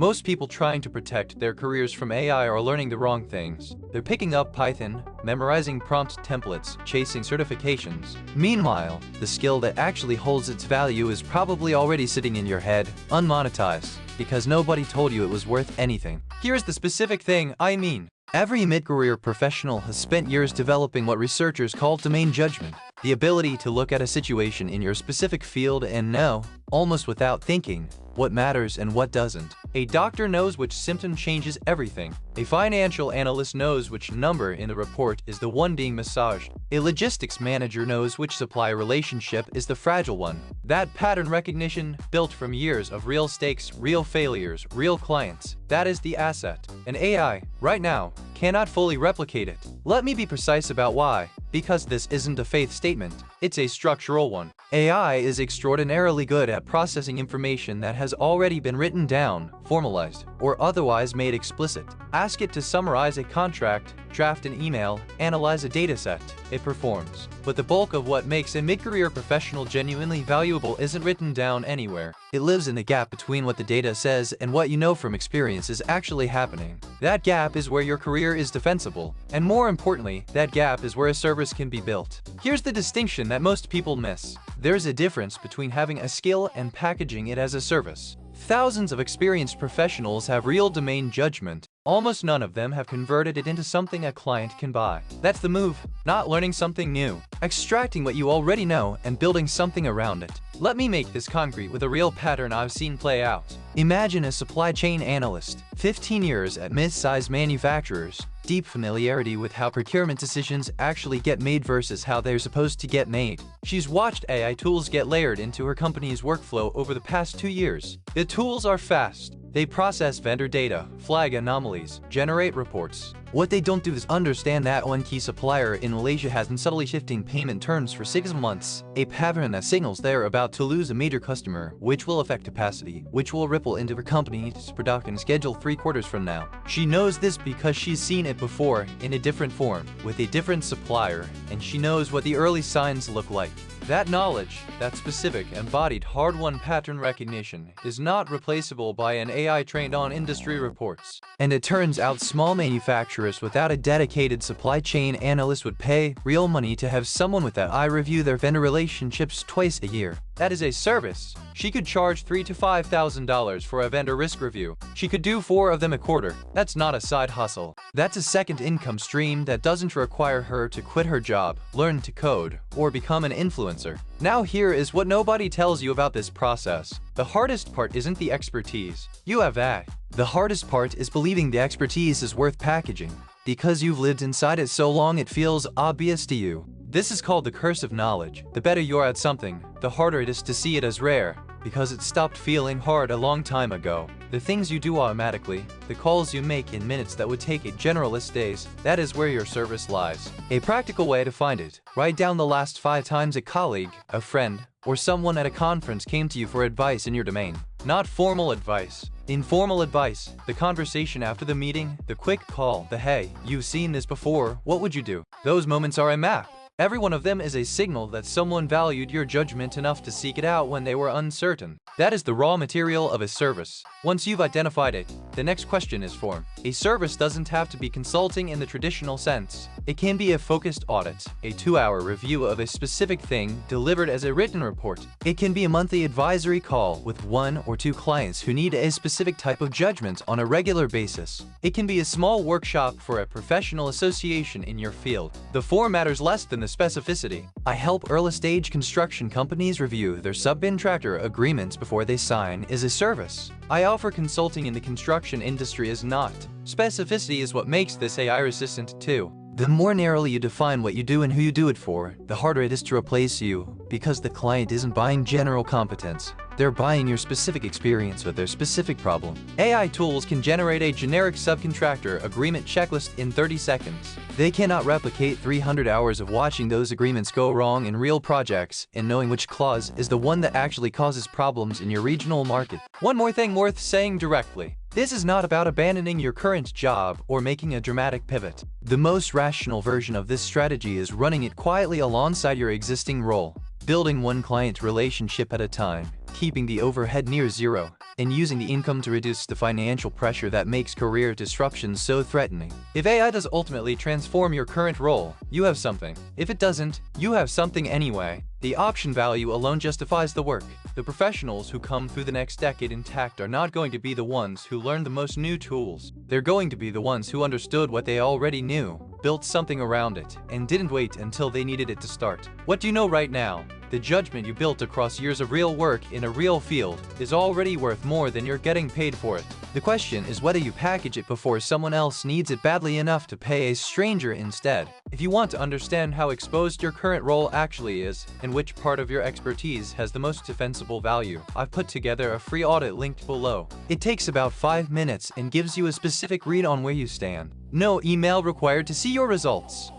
Most people trying to protect their careers from AI are learning the wrong things. They're picking up Python, memorizing prompt templates, chasing certifications. Meanwhile, the skill that actually holds its value is probably already sitting in your head, unmonetized, because nobody told you it was worth anything. Here's the specific thing I mean. Every mid-career professional has spent years developing what researchers call domain judgment, the ability to look at a situation in your specific field and know, almost without thinking, what matters and what doesn't. A doctor knows which symptom changes everything. A financial analyst knows which number in the report is the one being massaged. A logistics manager knows which supplier relationship is the fragile one. That pattern recognition, built from years of real stakes, real failures, real clients, that is the asset. And AI, right now, cannot fully replicate it. Let me be precise about why. Because this isn't a faith statement, it's a structural one. AI is extraordinarily good at processing information that has already been written down, formalized, or otherwise made explicit. Ask it to summarize a contract, draft an email, analyze a dataset. It performs. But the bulk of what makes a mid-career professional genuinely valuable isn't written down anywhere. It lives in the gap between what the data says and what you know from experience is actually happening. That gap is where your career is defensible, and more importantly, that gap is where a service can be built. Here's the distinction that most people miss. There's a difference between having a skill and packaging it as a service. Thousands of experienced professionals have real domain judgment. Almost none of them have converted it into something a client can buy. That's the move, not learning something new. Extracting what you already know and building something around it. Let me make this concrete with a real pattern I've seen play out. Imagine a supply chain analyst, 15 years at mid-sized manufacturers, deep familiarity with how procurement decisions actually get made versus how they're supposed to get made. She's watched AI tools get layered into her company's workflow over the past 2 years. The tools are fast. They process vendor data, flag anomalies, generate reports. What they don't do is understand that one key supplier in Malaysia has been subtly shifting payment terms for 6 months, a pattern that signals they're about to lose a major customer, which will affect capacity, which will ripple into her company's production schedule 3 quarters from now. She knows this because she's seen it before in a different form, with a different supplier, and she knows what the early signs look like. That knowledge, that specific, embodied, hard-won pattern recognition, is not replaceable by an AI trained on industry reports. And it turns out small manufacturers without a dedicated supply chain analyst would pay real money to have someone with that eye review their vendor relationships twice a year. That is a service. She could charge $3,000 to $5,000 for a vendor risk review. She could do 4 of them a quarter. That's not a side hustle. That's a second income stream that doesn't require her to quit her job, learn to code, or become an influencer. Now here is what nobody tells you about this process. The hardest part isn't the expertise. You have that. The hardest part is believing the expertise is worth packaging. Because you've lived inside it so long it feels obvious to you. This is called the curse of knowledge. The better you're at something, the harder it is to see it as rare, because it stopped feeling hard a long time ago. The things you do automatically, the calls you make in minutes that would take a generalist days, that is where your service lies. A practical way to find it: write down the last 5 times a colleague, a friend, or someone at a conference came to you for advice in your domain. Not formal advice. Informal advice, the conversation after the meeting, the quick call, the "hey, you've seen this before, what would you do?" Those moments are a map. Every one of them is a signal that someone valued your judgment enough to seek it out when they were uncertain. That is the raw material of a service. Once you've identified it, the next question is form. A service doesn't have to be consulting in the traditional sense. It can be a focused audit, a 2-hour review of a specific thing delivered as a written report. It can be a monthly advisory call with 1 or 2 clients who need a specific type of judgment on a regular basis. It can be a small workshop for a professional association in your field. The form matters less than the specificity. I help early-stage construction companies review their subcontractor agreements before they sign is a service. I offer consulting in the construction industry is not. Specificity is what makes this AI resistant too. The more narrowly you define what you do and who you do it for, the harder it is to replace you, because the client isn't buying general competence. They're buying your specific experience with their specific problem. AI tools can generate a generic subcontractor agreement checklist in 30 seconds. They cannot replicate 300 hours of watching those agreements go wrong in real projects and knowing which clause is the one that actually causes problems in your regional market. One more thing worth saying directly. This is not about abandoning your current job or making a dramatic pivot. The most rational version of this strategy is running it quietly alongside your existing role, building one client relationship at a time, keeping the overhead near zero, and using the income to reduce the financial pressure that makes career disruption so threatening. If AI does ultimately transform your current role, you have something. If it doesn't, you have something anyway. The option value alone justifies the work. The professionals who come through the next decade intact are not going to be the ones who learned the most new tools. They're going to be the ones who understood what they already knew, built something around it, and didn't wait until they needed it to start. What do you know right now? The judgment you built across years of real work in a real field is already worth more than you're getting paid for it. The question is whether you package it before someone else needs it badly enough to pay a stranger instead. If you want to understand how exposed your current role actually is, and which part of your expertise has the most defensible value, I've put together a free audit linked below. It takes about 5 minutes and gives you a specific read on where you stand. No email required to see your results.